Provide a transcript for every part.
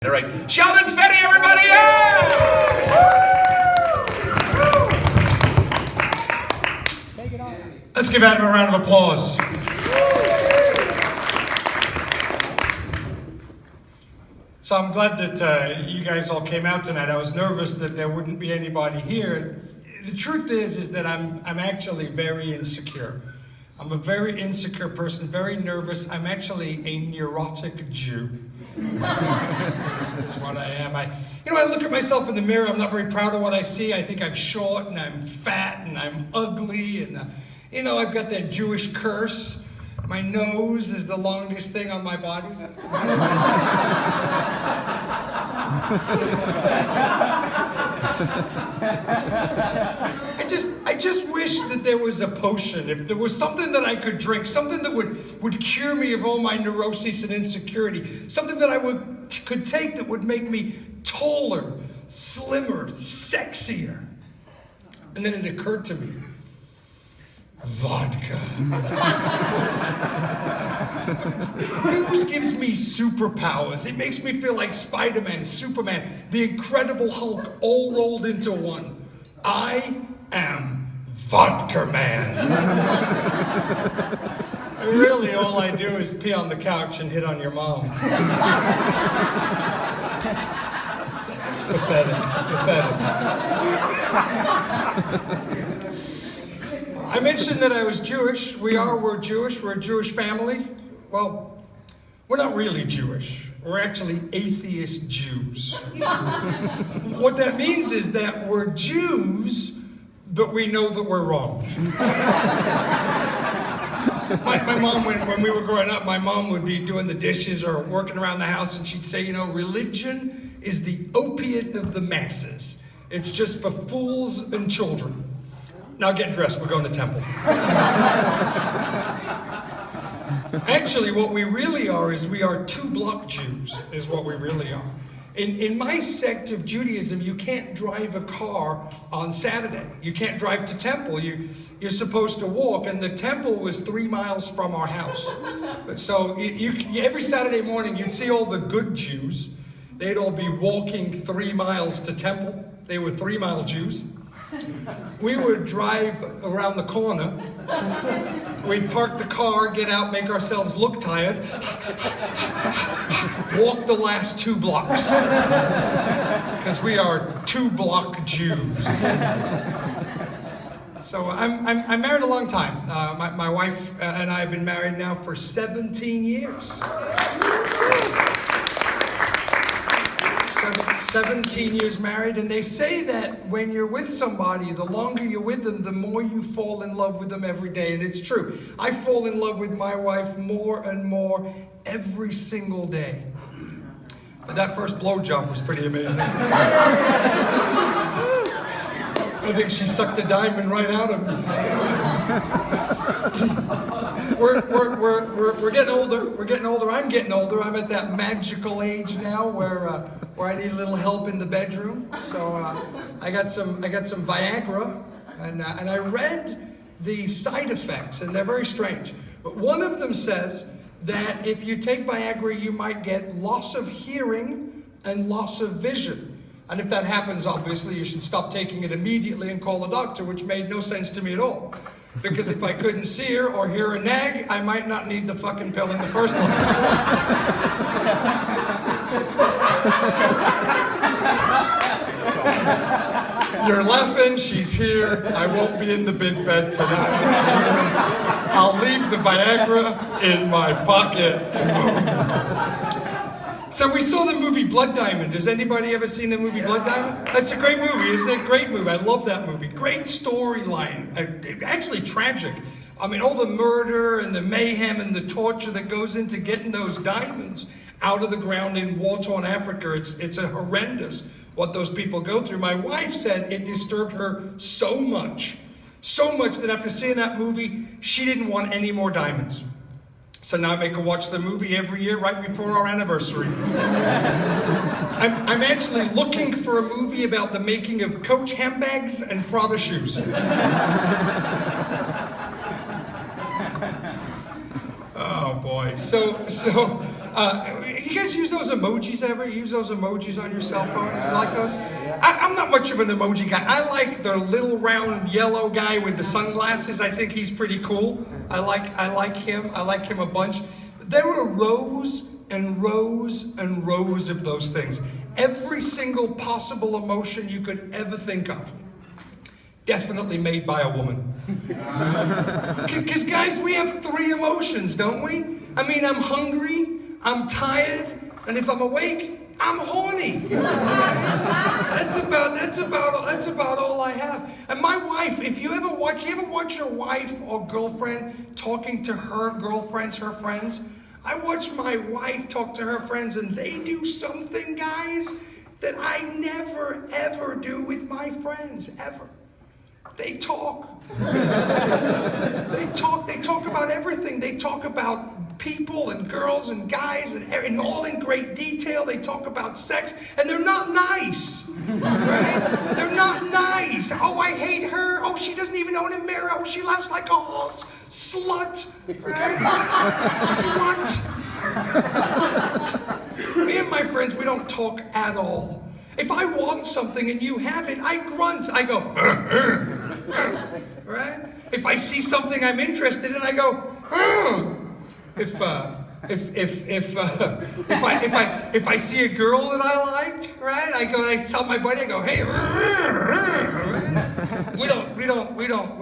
All right, Sheldon Feddy, everybody! Let's give Adam a round of applause. So I'm glad that you guys all came out tonight. I was nervous that there wouldn't be anybody here. The truth is that I'm actually very insecure. I'm a very insecure person, very nervous. I'm actually a neurotic Jew. That's what I am. I look at myself in the mirror. I'm not very proud of what I see. I think I'm short and I'm fat and I'm ugly and I've got that Jewish curse. My nose is the longest thing on my body. I just wish that there was a potion, if there was something that I could drink, something that would cure me of all my neuroses and insecurity, something that I could take that would make me taller, slimmer, sexier. And then it occurred to me, vodka. Booze gives me superpowers. It makes me feel like Spider-Man, Superman, the Incredible Hulk, all rolled into one. I am Vodka Man. Really, all I do is pee on the couch and hit on your mom. It's pathetic. I mentioned that I was Jewish. We're Jewish. We're a Jewish family. Well, we're not really Jewish. We're actually atheist Jews. What that means is that we're Jews, but we know that we're wrong. My mom, when we were growing up, my mom would be doing the dishes or working around the house, and she'd say, religion is the opiate of the masses. It's just for fools and children. Now get dressed, we're going to temple. Actually, what we really are is we are two-block Jews, is what we really are. In my sect of Judaism, you can't drive a car on Saturday. You can't drive to temple. You're supposed to walk, and the temple was 3 miles from our house. So every Saturday morning, you'd see all the good Jews. They'd all be walking 3 miles to temple. They were 3-mile Jews. We would drive around the corner. We'd park the car, get out, make ourselves look tired, walk the last 2 blocks. Because we are 2-block Jews. So I'm married a long time. My wife and I have been married now for 17 years. 17 years married, and they say that when you're with somebody, the longer you're with them, the more you fall in love with them every day, and it's true. I fall in love with my wife more and more every single day. But that first blowjob was pretty amazing. I think she sucked the diamond right out of me. We're getting older. We're getting older. I'm getting older. I'm at that magical age now where I need a little help in the bedroom. So I got some Viagra, and I read the side effects, and they're very strange. But one of them says that if you take Viagra, you might get loss of hearing and loss of vision. And if that happens, obviously, you should stop taking it immediately and call a doctor, which made no sense to me at all. Because if I couldn't see her or hear a nag, I might not need the fucking pill in the first place. You're laughing, she's here. I won't be in the big bed tonight. I'll leave the Viagra in my pocket. So we saw the movie Blood Diamond. Has anybody ever seen the movie Blood Diamond? That's a great movie, isn't it? Great movie. I love that movie. Great storyline. Actually tragic. I mean, all the murder and the mayhem and the torture that goes into getting those diamonds out of the ground in war-torn Africa. It's a horrendous what those people go through. My wife said it disturbed her so much that after seeing that movie, she didn't want any more diamonds. So now I make her watch the movie every year right before our anniversary. I'm actually looking for a movie about the making of Coach handbags and Prada shoes. Oh boy. So You guys use those emojis ever? Use those emojis on your cell phone? You like those? I'm not much of an emoji guy. I like the little round yellow guy with the sunglasses. I think he's pretty cool. I like him. I like him a bunch. There were rows and rows and rows of those things. Every single possible emotion you could ever think of. Definitely made by a woman. Because guys, we have 3 emotions, don't we? I mean, I'm hungry, I'm tired, and if I'm awake, I'm horny. That's about all I have. And my wife, if you ever watch your wife or girlfriend talking to her girlfriends, her friends? I watch my wife talk to her friends, and they do something, guys, that I never ever do with my friends, ever. They talk. They talk about everything. They talk about people and girls and guys and all in great detail. They talk about sex, and they're not nice, right? They're not nice. Oh, I hate her. Oh, she doesn't even own a mirror. Oh, she laughs like a horse. Slut, right? Slut. Me and my friends, we don't talk at all. If I want something and you have it, I grunt. I go, right? If I see something I'm interested in, I go, If I see a girl that I like, right? I tell my buddy, I go, hey, right? We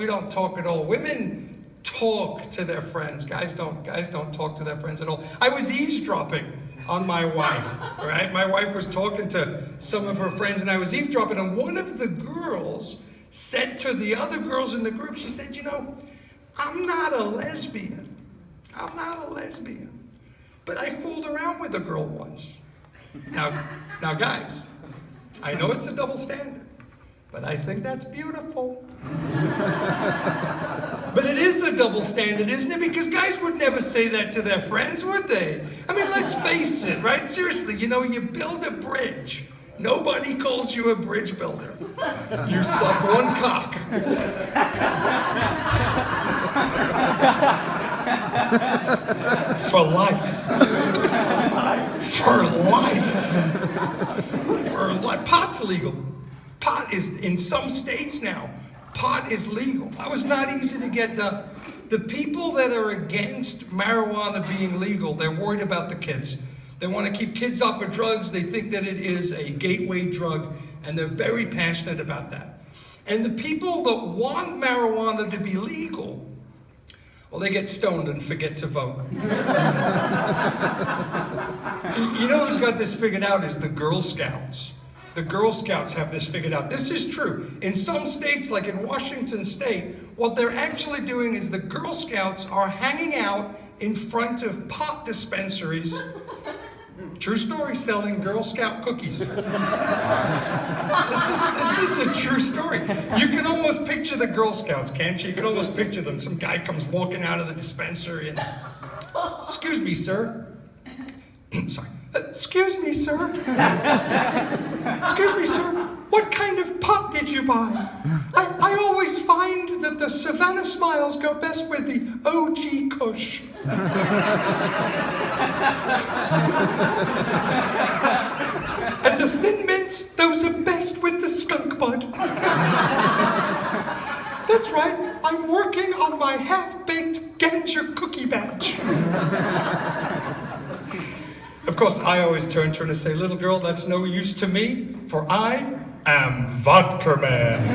don't talk at all. Women talk to their friends. Guys don't talk to their friends at all. I was eavesdropping on my wife, right? My wife was talking to some of her friends, and I was eavesdropping, and one of the girls said to the other girls in the group, she said, you know, I'm not a lesbian, but I fooled around with a girl once. Now guys, I know it's a double standard, but I think that's beautiful. But it is a double standard, isn't it? Because guys would never say that to their friends, would they? I mean, let's face it, right? Seriously, you know, you build a bridge. Nobody calls you a bridge builder. You suck one cock. For life. For life. For life. Pot's legal. Pot is, in some states now, pot is legal. That was not easy to get done. The people that are against marijuana being legal, they're worried about the kids. They want to keep kids off of drugs. They think that it is a gateway drug, and they're very passionate about that. And the people that want marijuana to be legal, well, they get stoned and forget to vote. You know who's got this figured out is the Girl Scouts. The Girl Scouts have this figured out. This is true. In some states, like in Washington State, what they're actually doing is the Girl Scouts are hanging out in front of pot dispensaries. True story, selling Girl Scout cookies. This is a true story. You can almost picture the Girl Scouts, can't you? You can almost picture them. Some guy comes walking out of the dispensary and, excuse me, sir. Sorry. Excuse me, sir. Excuse me, sir. What kind of pot did you buy? I always find that the Savannah Smiles go best with the OG Kush. And the Thin Mints, those are best with the Skunk Bud. That's right, I'm working on my half-baked ganja cookie batch. Of course, I always turn to her and say, little girl, that's no use to me, for I am Vodka Man.